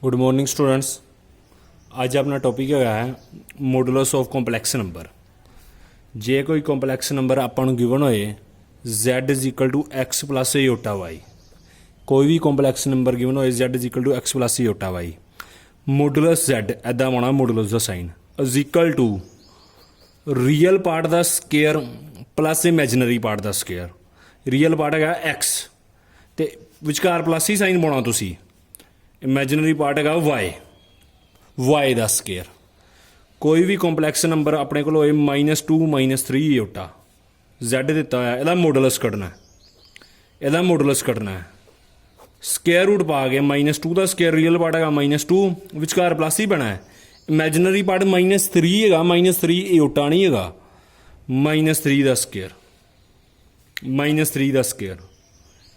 Good morning students. अज अपना topic है modulus of complex number. जे कोई कंपलैक्स नंबर आपां नूं गिवन होए Z is equal to x plus iota y, कोई भी कंपलैक्स नंबर गिवन होए Z is equal to x plus iota y, modulus Z ऐदा होना मॉडुलस का sign is equal to real part का स्केयर प्लस इमेजिनरी पार्ट का square. Real part है x तो विचकार प्लस ही साइन पाना, तुसी इमेजिनरी पार्ट है वाई का स्केयर। कोई भी कंपलैक्स नंबर अपने को होए -2 -3 योटा Z दिता है, यदा मॉडुलस कढ़ना है, यदा मॉडुलस कढ़ना है। स्केयर रूट पा के -2 का स्केयर, रियल पार्ट है -2 विचकार प्लस ही बना है, इमेजिनरी पार्ट -3 है, -3 योटा नहीं है, -3 का स्केयर, -3 का स्केयर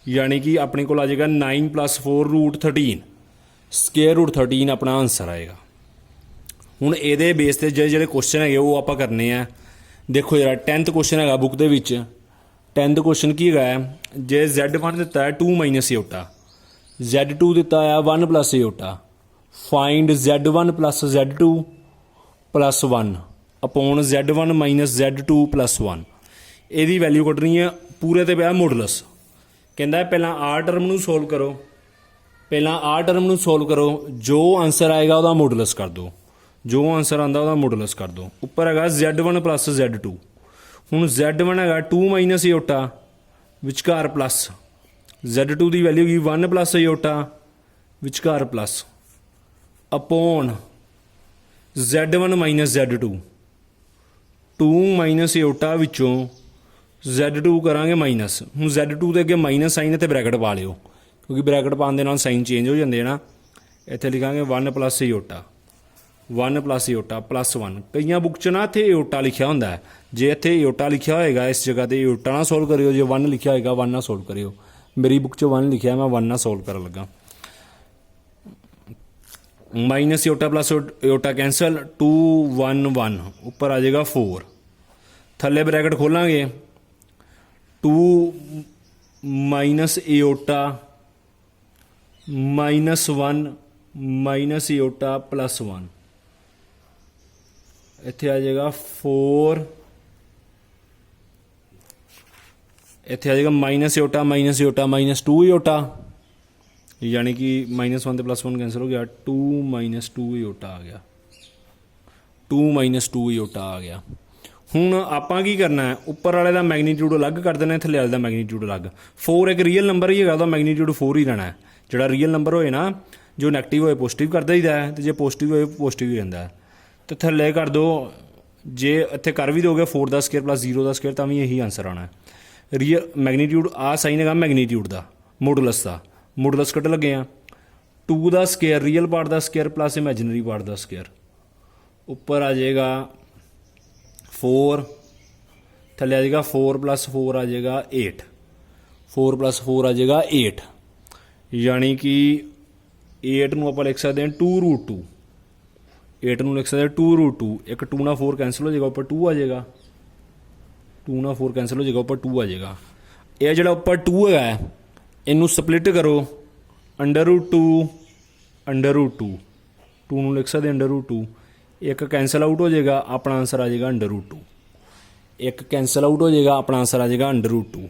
यानी कि अपने को आ जाएगा 9 + 4 √13, स्केयर रूट 13 अपना आंसर आएगा। हुण ये बेस से जो क्वेश्चन है वो आप करने हैं। देखो यार 10th क्वेश्चन है बुक के 10th क्वेश्चन की है, जे Z1 दिता है 2 - योटा, Z2 दिता है 1 + Yotta, find Z1 + Z2 + 1 upon Z1 - Z2 + 1। यदी वैल्यू कढ़नी है, पूरे तो पिया मॉडुलस। कहता पहला आ टर्म नूं सोल्व करो, पहला आ टर्म नूं सोल्व करो, जो आंसर आएगा वह मॉडुलस कर दो, जो आंसर आता वह मॉडुलस कर दो। उपर है Z1 + Z2, हुण Z1 है 2 - योटा विचकार प्लस, Z2 की वैल्यू की 1 + योटा विचकार plus upon Z1 - Z2, 2 - iota विचों Z2 करांगे माइनस। हुण Z2 के अगे माइनस साइन इत्थे ब्रैकेट पा लिओ, क्योंकि ब्रैकेट पाने दे नाल साइन चेंज हो जाते हैं ना। इत्थे लिखांगे 1 + योटा, 1 + योटा +1। कई बुक च ना इत्थे योटा लिखा होंदा है, जे इत्थे योटा लिखा होएगा इस जगह ते योटा ना सोल्व करियो, जो 1 लिखा होएगा 1 ना सोल्व करियो। मेरी बुक च 1 लिखा, मैं 1 ना सोल्व कर लगा। Minus iota plus iota cancel, 2 1 1 उपर आ जाएगा 4, थले ब्रैकेट खोलांगे 2 - योटा -1 - योटा +1, इत्थे आ जाएगा 4, इत्थे आ जाएगा -योटा -योटा -2 योटा, यानी कि -1 तो +1 कैंसिल हो गया, 2 - 2 योटा आ गया, 2 - 2 योटा आ गया। हुण आपां की करना है, उपर वाले का मैगनीट्यूड अलग कर देना, थल्ले वाले का मैगनीट्यूड अलग। 4 एक रियल नंबर ही है, मैगनीट्यूड 4 ही रहना है। जो रियल नंबर होए ना, जो नैगेटिव होए पॉजिटिव कर दईदा है, तो जो पॉजिटिव होए पॉजिटिव ही रहता है। तो थल्ले कर दो, जे इत्थे कर भी दोगे 4 का स्केयर + 0 का स्केयर, तो भी यही आंसर आना है। रियल मैगनीट्यूड आ साइन है मैगनीट्यूड का, मॉडुलस का, मॉडुलस कट लगे हैं। 2 का स्केयर रियल पार्ट का स्केयर प्लस इमेजिनरी पार्ट का स्केयर, उपर आ जाएगा 4, थले आ जाएगा 4 + 4 आ जाएगा 8, 4 + 4 आ जाएगा 8, यानी कि 8 नूं आपां लिख सकते हैं 2√2, 8 नूं लिख सकते हैं 2√2। एक 2 ना 4 कैंसिल हो जाएगा, उपर 2 आ जाएगा, 2 ना 4 कैंसिल हो जाएगा, उपर 2 आ जाएगा। यह जो उपर 2 है, इनू स्पलिट करो, √2 √2, 2 नूं लिख सकते √2, एक कैंसल आउट हो जाएगा, अपना आंसर आ जाएगा √2, एक कैंसल आउट हो जाएगा, अपना आंसर आ जाएगा √2।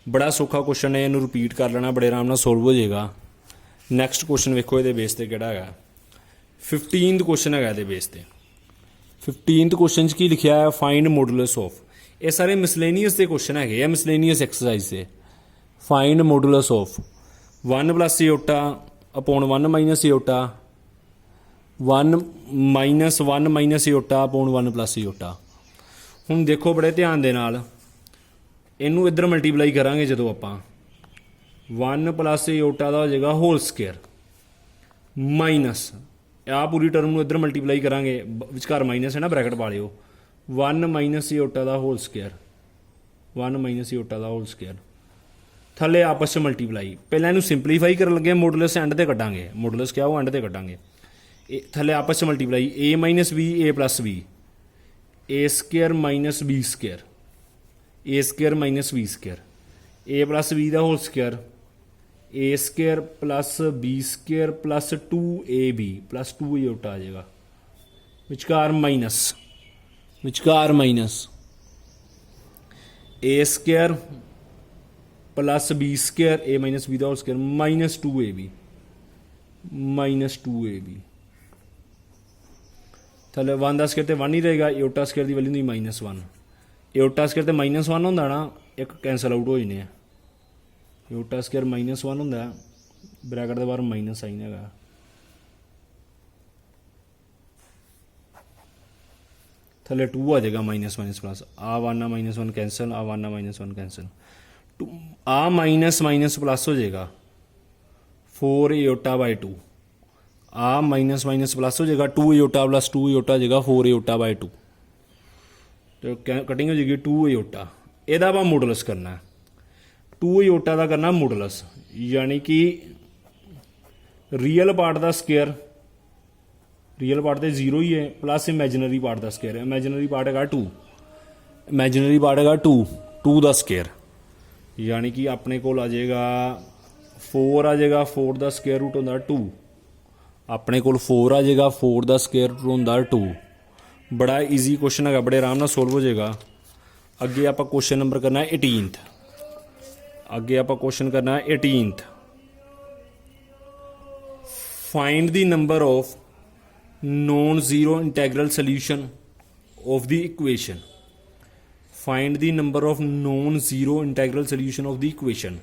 बड़ा सौखा क्वेश्चन है, इनू रिपीट कर लेना, बड़े आराम नाल सोल्व हो जाएगा। नैक्सट क्वेश्चन वेखो ये बेस पर किहड़ा है, 15th क्वेश्चन है ये बेस पर। 15th क्वेश्चन की लिखा है फाइंड मॉडुलस ऑफ, ये सारे मिसलेनियस के क्वेश्चन है, मिसलेनियस एक्सरसाइज से। Find modulus of 1 + iota upon 1 - iota, 1 - 1 - iota upon 1 + iota. हुण देखो बड़े ध्यान दे नाल, इनू इधर मल्टीप्लाई करांगे, जो आपां 1 + योटा का हो जाएगा होल स्केयर, माइनस आ पूरी टर्म नूं इधर मल्टीप्लाई करांगे, विचकार माइनस है ना, ब्रैकेट पा लिओ, 1 - योटा का होल स्केयर, 1 - योटा का होल स्केयर, थले आपस में मल्टीप्लाई। पहले इनू सिंपलीफाई कर लगे, मॉडुलस एंड ते कटांगे, मॉडुलस क्या वो एंड ते कटांगे। थले आपस में multiply, a - b a + b, a² - b², a² - b², a + b का whole square, a square plus b square plus 2ab plus 2 out आ जाएगा विचकार minus a square plus b square a minus b दा whole square minus 2ab थले 1 का square तो 1 ही रहेगा एटा square की वैल्यू नहीं -1 एटा स्केयर तो -1 होंदा ना एक कैंसल आउट हो जाने एटा स्केयर -1 होंदा ब्रैकेट के बाहर माइनस साइन है थले 2 आ जाएगा माइनस माइनस प्लस आ वन आ -1 कैंसल आ वन आ -1 कैंसल आ माइनस माइनस प्लस हो जाएगा 4 एटा बाय 2 आ माइनस माइनस प्लस हो जाएगा 2 एटा प्लस 2 एटा हो जाएगा 4 एटा बाय 2 तो कटिंग हो जाएगी 2 एटा यदा आप मॉडुलस करना है 2 एटा का करना मॉडुलस यानी कि रियल पार्ट का स्केयर रियल पार्ट तो 0 ही है प्लस इमेजिनरी पार्ट का स्केयर इमेजिनरी पार्ट है 2 इमेजिनरी पार्ट है 2 का स्केयर यानी कि अपने को आ जाएगा 4 आ जाएगा 4 का स्केयर रूट होंदा 2 अपने को 4 आ जाएगा 4 का स्केयर रूट होंदा 2 बड़ा ईजी क्वेश्चन है बड़े आराम नाल सोल्व हो जाएगा अगे आप क्वेश्चन नंबर करना है 18th अगे आप क्वेश्चन करना है 18th find the number of non zero integral solution of the equation find the number of non zero integral solution of the equation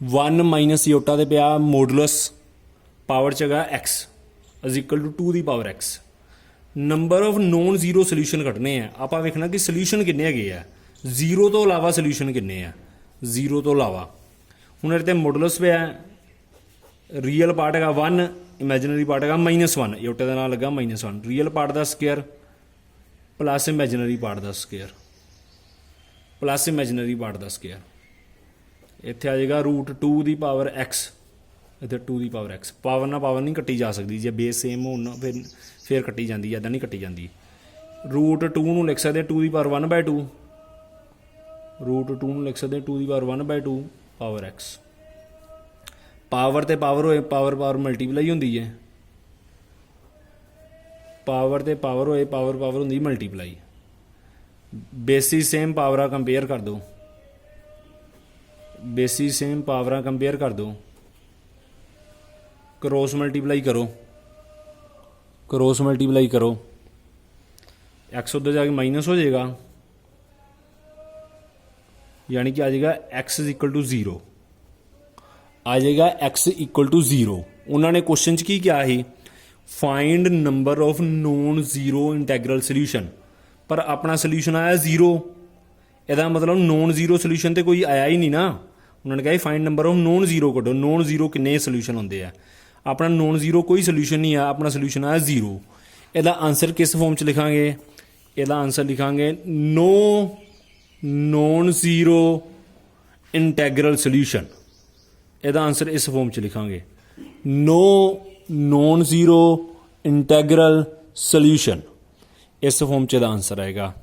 1 minus iota दे पिया मॉडुलस पावर च है x is equal to 2 the power x number of non zero solution कटने हैं आप वेखना कि solution किन्ने है जीरो तो अलावा सोल्यूशन किन्ने हैं जीरो तो अलावा हूँ ये मॉडुलस पे है रियल पार्ट है 1 इमेजिनरी पार्ट है -1 योटे का नाम लगा -1 रियल पार्ट का स्केयर प्लस इमेजिनरी पार्ट का स्केयर प्लस इमेजिनरी पार्ट का स्केयर इत्थे आ जाएगा रूट 2 दी पावर x इधर 2 दी पावर x पावर ना पावर नहीं कट्टी जा सकती जे बेस सेम हो फिर कट्टी जाती है इदा नहीं कट्टी जाती रूट 2 नूं लिख सकते 2 दी पावर 1/2 रूट 2 नूं लिख सकते 2 the power 1/2 power x power ते पावर होए पावर पावर मल्टीप्लाई होंदी है पावर ते पावर होए पावर पावर होंदी multiply basis same power compare कर दो बेसिस सेम पावर कंपेयर कर दो क्रॉस मल्टीप्लाई करो एक्स उधर जाके माइनस हो जाएगा यानी कि आ जाएगा एक्स इज इक्वल टू 0 आ जाएगा एक्स इक्वल टू 0 उन्होंने क्वेश्चन की क्या है find number of non zero integral solution पर अपना सोल्यूशन आया 0 यदा मतलब नॉन जीरो सोल्यूशन तो कोई आया ही नहीं ना उन्होंने कहा find number of non zero कटो नॉन जीरो किन्ने सोल्यूशन होंगे है अपना नॉन जीरो कोई सोल्यूशन नहीं है अपना सोल्यूशन आया 0 यदा आंसर किस फॉर्म च लिखांगे यदा आंसर लिखांगे no non zero integral solution यदा आंसर इस फॉर्म च लिखांगे no non zero integral solution इस फॉर्म च आंसर आएगा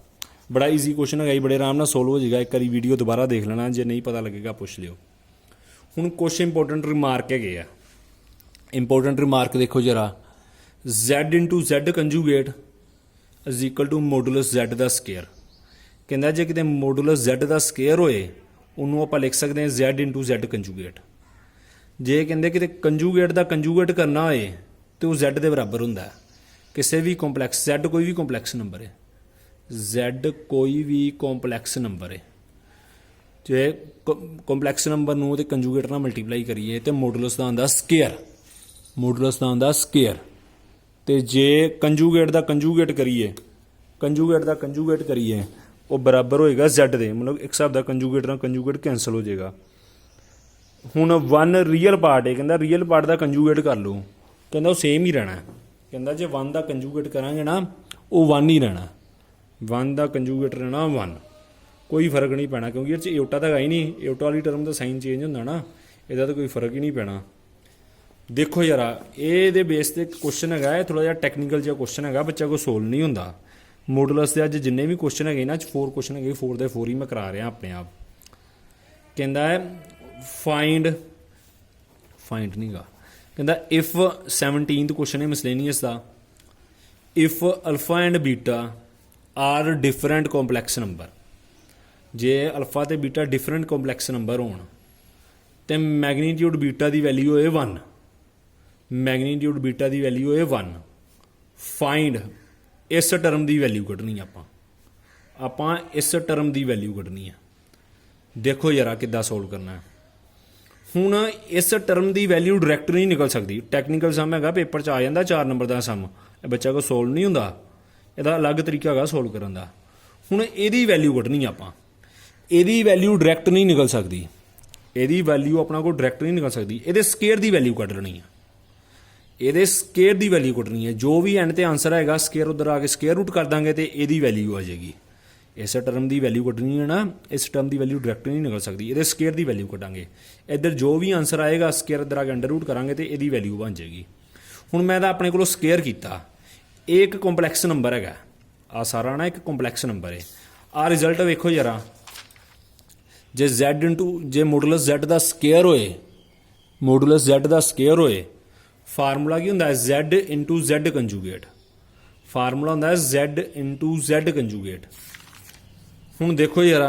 बड़ा ईजी क्वेश्चन है बड़े आराम नाल सोल्व हो जाएगा एक बार वीडियो दोबारा देख लेना जे नहीं पता लगेगा पूछ लियो हुण कुछ इंपोर्टेंट रिमार्क है इंपोर्टेंट रिमार्क देखो जरा z into Z conjugate is equal to modulus Z का स्केयर कहता जे किते मॉडुलस Z का स्केयर होए उन्होंने आप लिख सकते हैं Z इंटू Z कंजूगेट जे कहते कि कंजूगेट का कंजूगेट करना होए तो वो Z के बराबर होंदा है किसी भी कॉम्पलैक्स Z कोई भी कॉम्पलैक्स नंबर है Z कोई भी कॉम्पलैक्स नंबर है जे कॉम्पलैक्स नंबर नूं ते कंजूगेट नाल मल्टीप्लाई करिए तो मॉडुलस का आंदा स्केयर मॉडुलस का आंदा स्केयर ते जे कंजूगेट का कंजूगेट करिए वो बराबर होएगा Z दे मतलब एक हिसाब का कंजूगेट नाल कंजूगेट कैंसल हो जाएगा हुण 1 रियल पार्ट है कहता रियल पार्ट का कंजूगेट कर लो कहता वो सेम ही रहना कहता जे 1 का कंजूगेट करांगे ना वो 1 ही रहना 1 का कंजूगेट रहना 1 कोई फर्क नहीं पैना क्योंकि ये एटा तो है ही नहीं एटा वाली टर्म का साइन चेंज होंदा ना ਇਹਦਾ तो कोई फर्क ही नहीं पैना देखो यार ये बेस ते क्वेश्चन है थोड़ा जिहा टैक्नीकल जिहा क्वेश्चन है बच्चा कोई सोल्व नहीं होंदा मॉडुलस के अज जिन्ने भी क्वेश्चन है ना 4 क्वेश्चन है 4 दे 4 ही मैं करा रहा अपने आप कहता है फाइंड फाइंड नहीं गा कहता इफ 17th क्वेश्चन है मिसलेनियस का if alpha and beta are different complex number जे अल्फा ते बीटा डिफरेंट कॉम्पलैक्स नंबर होण ते मैगनीट्यूड बीटा की वैल्यू है 1 मैगनीट्यूड बीटा की वैल्यू है 1 फाइंड इस टर्म की वैल्यू कढ़नी आपां इस टर्म की वैल्यू कढ़नी है देखो यार किद्दां सोल्व करना है हुण इस टर्म की वैल्यू डायरैक्ट नहीं निकल सकती टैक्नीकल सम है पेपर आ जाता 4 नंबर का सम बच्चा को सोल्व नहीं होंदा ਇਹਦਾ अलग तरीका है सोल्व करन दा हुण ਇਹਦੀ वैल्यू कढ़नी आपां ਇਹਦੀ वैल्यू डायरैक्ट नहीं निकल सकती ਇਹਦੀ वैल्यू अपना को डायरैक्ट नहीं निकल सकती ਇਹਦੇ स्केयर की वैल्यू कढ़ लेनी है ਇਹਦੇ स्केयर की वैल्यू कढ़नी है जो भी एंड ते आंसर हैगा स्केयर उधर आके स्केयर रूट कर देंगे तो ਇਹਦੀ वैल्यू आ जाएगी इस टर्म की वैल्यू कढ़नी है ना इस टर्म की वैल्यू डायरैक्ट नहीं निकल सकती ये स्केयर की वैल्यू कटांगे इधर जो भी आंसर आएगा स्केयर इधर आके अंडर रूट करांगे तो यदी वैल्यू बन जाएगी हुण मैं अपने को स्केयर किया एक कॉम्पलैक्स नंबर है आ सारा ना एक कॉम्पलैक्स नंबर है आ रिजल्ट वेखो जरा जे Z इंटू जे मॉडुलस Z का स्केयर होए मॉडुलस Z का स्केयर होए फार्मूला की होंदा है Z into Z conjugate formula होंदा है Z इंटू Z कंजूगेट हुण देखो यार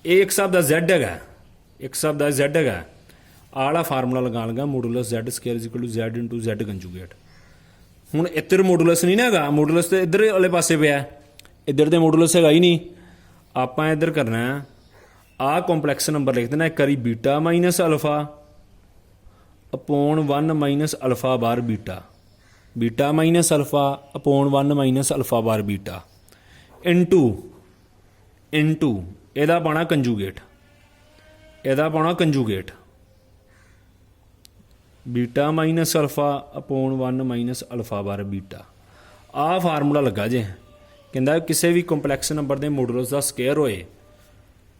ये एक हिसाब का Z है एक हिसाब का Z है आला फार्मूला लगा लगा modulus Z square is equal to Z into Z conjugate हुण इधर मॉडुलस नहीं ना हैगा मॉडुलस तो इधर वाले पासे पिया इधर तो मॉडुलस हैगा ही नहीं आपां इधर करना है आ कॉम्पलैक्स नंबर लिख देना एक करी beta minus alpha upon 1 minus alpha bar beta minus alpha upon 1 minus alpha bar beta into ਇਹਦਾ ਪਾਣਾ conjugate beta minus alpha upon 1 minus alpha bar beta आ फार्मूला लगा जे कहता किसी भी कॉम्पलैक्स नंबर के मॉडुलस का स्केयर होए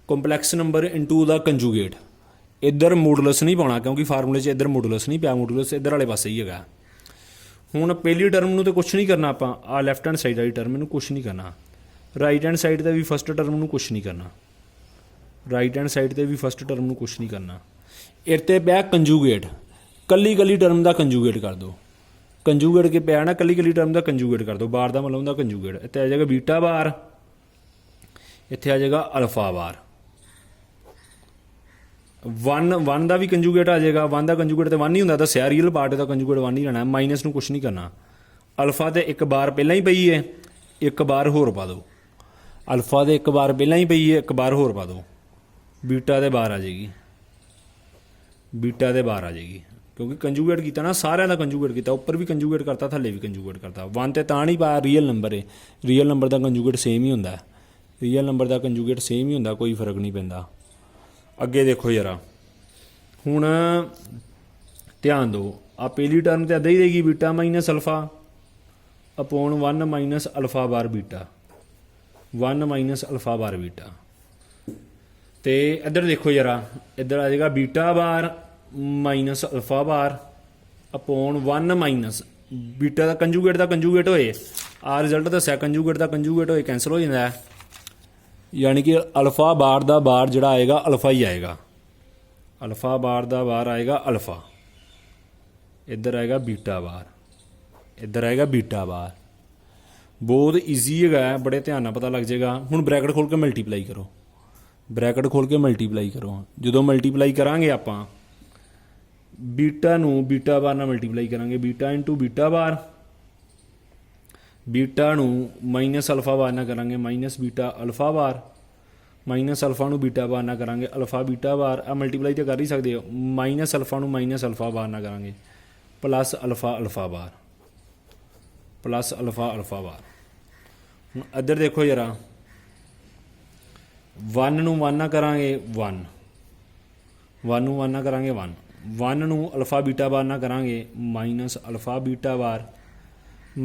कॉम्पलैक्स नंबर इंटू दा कंजूगेट इधर मॉडुलस नहीं पाना क्योंकि फार्मूले इधर मॉडुलस नहीं पिया मॉडुलस इधर वाले पासे ही है हुण पहली टर्म नूं तो कुछ नहीं करना आपां आ लैफ्ट हैंड साइड वाली टर्म नूं कुछ नहीं करना राइट हैंड साइड ते भी फस्ट टर्म नूं कुछ नहीं करना राइट हैंड साइड ते भी फस्ट टर्म नूं कुछ नहीं करना इत्ते पिया कंजूगेट कली टर्म का कंजूगेट कर दो कंजूगेट के पिया ना कली टर्म का कंजूगेट कर दो बार का मतलब होंदा कंजूगेट इत्ते आ जाएगा बीटा बार इत्थे आ जाएगा अल्फा बार 1 का भी कंजूगेट आ जाएगा 1 का कंजूगेट तो 1 ही होंदा दस्सिया रियल पार्ट का कंजूगेट 1 ही रहना माइनस नूं कुछ नहीं करना अल्फा तो एक बार पहला ही पई है एक बार होर पा दो अल्फा तो एक बार पहला ही पई है एक बार होर पा दो बीटा दे बार आ जाएगी बीटा दे बार आ जाएगी क्योंकि कंजूगेट किया ना सारे का कंजूगेट किया उपर भी कंजूगेट करता थले भी कंजूगेट करता 1 तो तां नहीं पाया रियल नंबर है रियल नंबर का कंजूगेट सेम ही होंदा रियल नंबर का कंजूगेट सेम ही होंदा कोई फर्क नहीं पैंदा अगे देखो जरा हुण ध्यान दो आ पहली टर्म तो अद्धा ही देगी beta minus alpha upon 1 minus alpha bar beta 1 minus alpha bar beta तो इधर देखो जरा इधर आ जाएगा beta bar minus alpha bar upon 1 minus beta का कंजूगेट होए आ रिजल्ट दस्या कंजूगेट होए कैंसल हो जाता है यानी कि अल्फा बार का बार जोड़ा आएगा अल्फा ही आएगा अल्फा बार का बार आएगा अल्फा इधर आएगा बीटा बार इधर आएगा बीटा बार बहुत ईजी है बड़े ध्यान नाल पता लग जाएगा हुण ब्रैकेट खोल के मल्टीप्लाई करो ब्रैकेट खोल के मल्टीप्लाई करो जो मल्टीप्लाई करांगे आपां बीटा नूं बीटा बार नाल मल्टीप्लाई करांगे beta into beta bar beta नूं माइनस अल्फा बार ना करांगे minus beta alpha bar minus alpha नूं बीटा बार ना करांगे अल्फा बीटा बार आ मल्टीप्लाई तो कर ही सकते हो माइनस अल्फा नूं माइनस अल्फा बार ना करांगे प्लस अल्फा बार प्लस अल्फा बार हुण इधर देखो जरा 1 नूं 1 ना करांगे 1 नूं 1 ना करांगे 1 नूं अल्फा बीटा बार ना करांगे minus alpha beta bar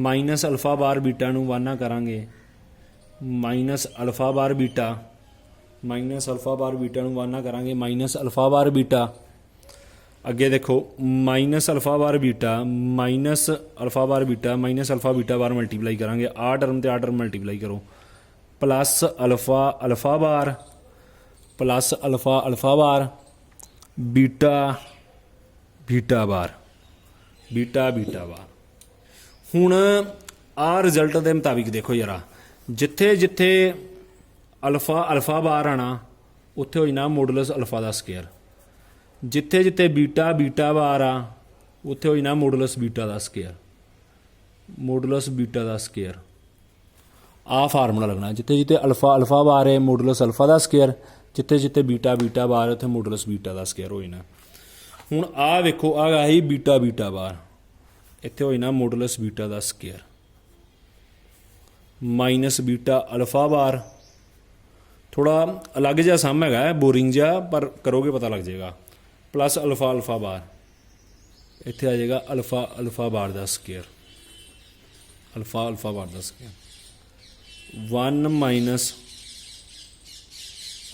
minus alpha bar beta नूं 1 ना करांगे माइनस अल्फा बार बीटा नूं 1 ना करांगे माइनस अल्फा बार बीटा अगे देखो minus alpha bar beta minus alpha beta bar multiply करांगे आ टर्म मल्टीप्लाई करो plus alpha bar beta beta bar beta beta bar. हुण आ रिजल्ट के मुताबिक देखो जरा, जिथे जिथे अल्फा अल्फा बार आना उत्थे हो जाना मॉडुलस अल्फा का स्केयर, जिथे जिथे बीटा बीटा बार आ उत्थे हो जाना मॉडुलस बीटा का स्केयर, मॉडुलस बीटा का स्केयर। आ फार्मूला लगना, जिथे जिथे अल्फा अल्फा बार है मॉडुलस अल्फा का स्केयर, जिथे जिथे बीटा बीटा बार है उत्थे मॉडुलस बीटा का स्केयर हो जाना। हुण आ वेखो आ गया ही बीटा बीटा बार, इत्थे हो जाना मॉडुलस बीटा का square minus beta alpha bar. थोड़ा अलग जहा सम है, बोरिंग जहा, पर करोगे पता लग जाएगा। प्लस अल्फा अल्फा बार, इत्थे आ जाएगा अल्फा अल्फा बार का स्केयर, अल्फा अल्फा बार का square 1 minus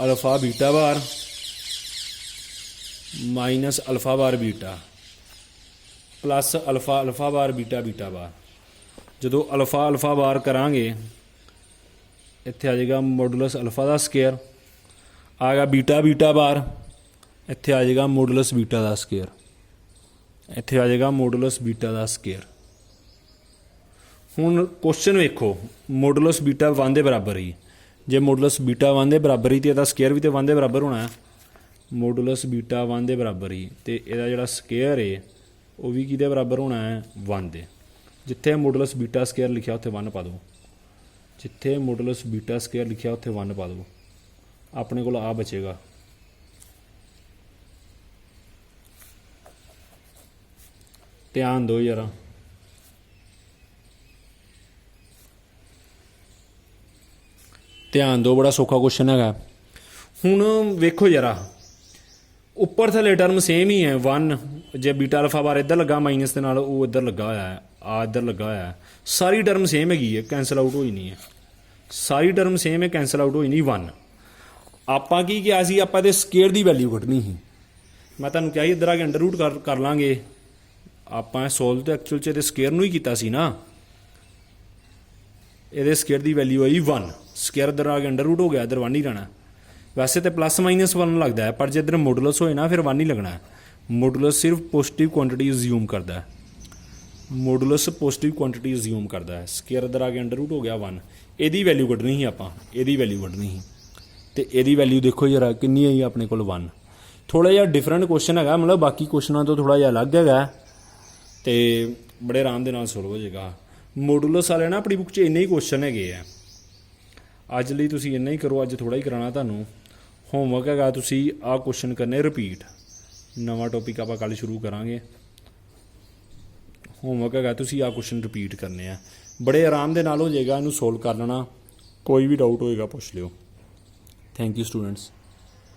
alpha beta bar minus alpha bar beta plus alpha alpha bar beta beta bar. जो अल्फा अल्फा बार करांगे इत्थे आ जाएगा मॉडुलस अल्फा का स्केयर, आ गया बीटा बीटा बार, इत्थे आ जाएगा मॉडुलस बीटा का स्केयर, इत्थे आ जाएगा मॉडुलस बीटा का स्केयर। हुण क्वेश्चन वेखो, मॉडुलस बीटा 1 के बराबर ही, जे मॉडुलस बीटा 1 के बराबर ही तो इसका स्केयर भी तो 1 के बराबर होना है। मॉडुलस बीटा 1 के बराबर ही तो यदा जो स्केयर है वह भी किहदे बराबर होना है 1 के। जिथे मॉडुलस बीटा स्केयर लिखा उत्थे 1 पा दो, जिथे मॉडुलस बीटा स्केयर लिखा उत्थे 1 पा दो, अपने को आ बचेगा। ध्यान दो जरा, ध्यान दो, बड़ा सौखा क्वेश्चन है। हुण वेखो जरा, उपर थले टर्म सेम ही है 1, जे बीटा अल्फा बार इधर लगा माइनस के नाल वो इधर लगा हुआ है, आ इधर लगा हुआ है, सारी टर्म सेम हैगी है, कैंसल आउट होई नहीं है, सारी टर्म सेम है, कैंसल आउट होई नहीं 1। आपां की किया सी, आपां इहदे स्केयर की वैल्यू कड्ढनी ही। मैं तुहानूं कहा इधर आके अंडर रूट कर लांगे, आपां सोल्व तो एक्चुअल च इहदे स्केयर नूं ही कीता सी ना। इहदे स्केयर की वैल्यू आई 1, स्केयर इधर आके अंडर रूट हो गया, इधर 1 ही रहना। वैसे तो प्लस माइनस 1 लगता है, पर जो इधर मॉडुलस होए ना फिर 1 ही लगना है। मॉडुलस सिर्फ पॉजिटिव क्वांटिटी अज्यूम करता है, मॉडुलस पॉजिटिव क्वांटिटी अज्यूम करता है। स्केयर इधर आके अंडर रूट हो गया 1, यदी वैल्यू कड्ढनी ही, आपां यदी वैल्यू कड्ढनी ही, तो यदी वैल्यू देखो जरा कितनी आई अपने को 1। थोड़ा जिहा डिफरेंट क्वेश्चन है, मतलब बाकी क्वेश्चनों तो थोड़ा जिहा अलग है, तो बड़े आराम के नाल सोल्व हो जाएगा। मॉडुलस वाले ना अपनी बुक च इन्ने ही क्वेश्चन है। अज लई तुसीं इन्ना ही करो, अज थोड़ा ही कराना तुहानूं। होमवर्क है तुसीं आ क्वेश्चन करने रिपीट, नवा टॉपिक आपां कल शुरू करांगे। होमवर्क है तुसीं आ क्वेश्चन रिपीट करने हैं, बड़े आराम दे नाल हो जाएगा, इनू सोल्व कर लेना। कोई भी डाउट होएगा पुछ लिओ। Thank you students.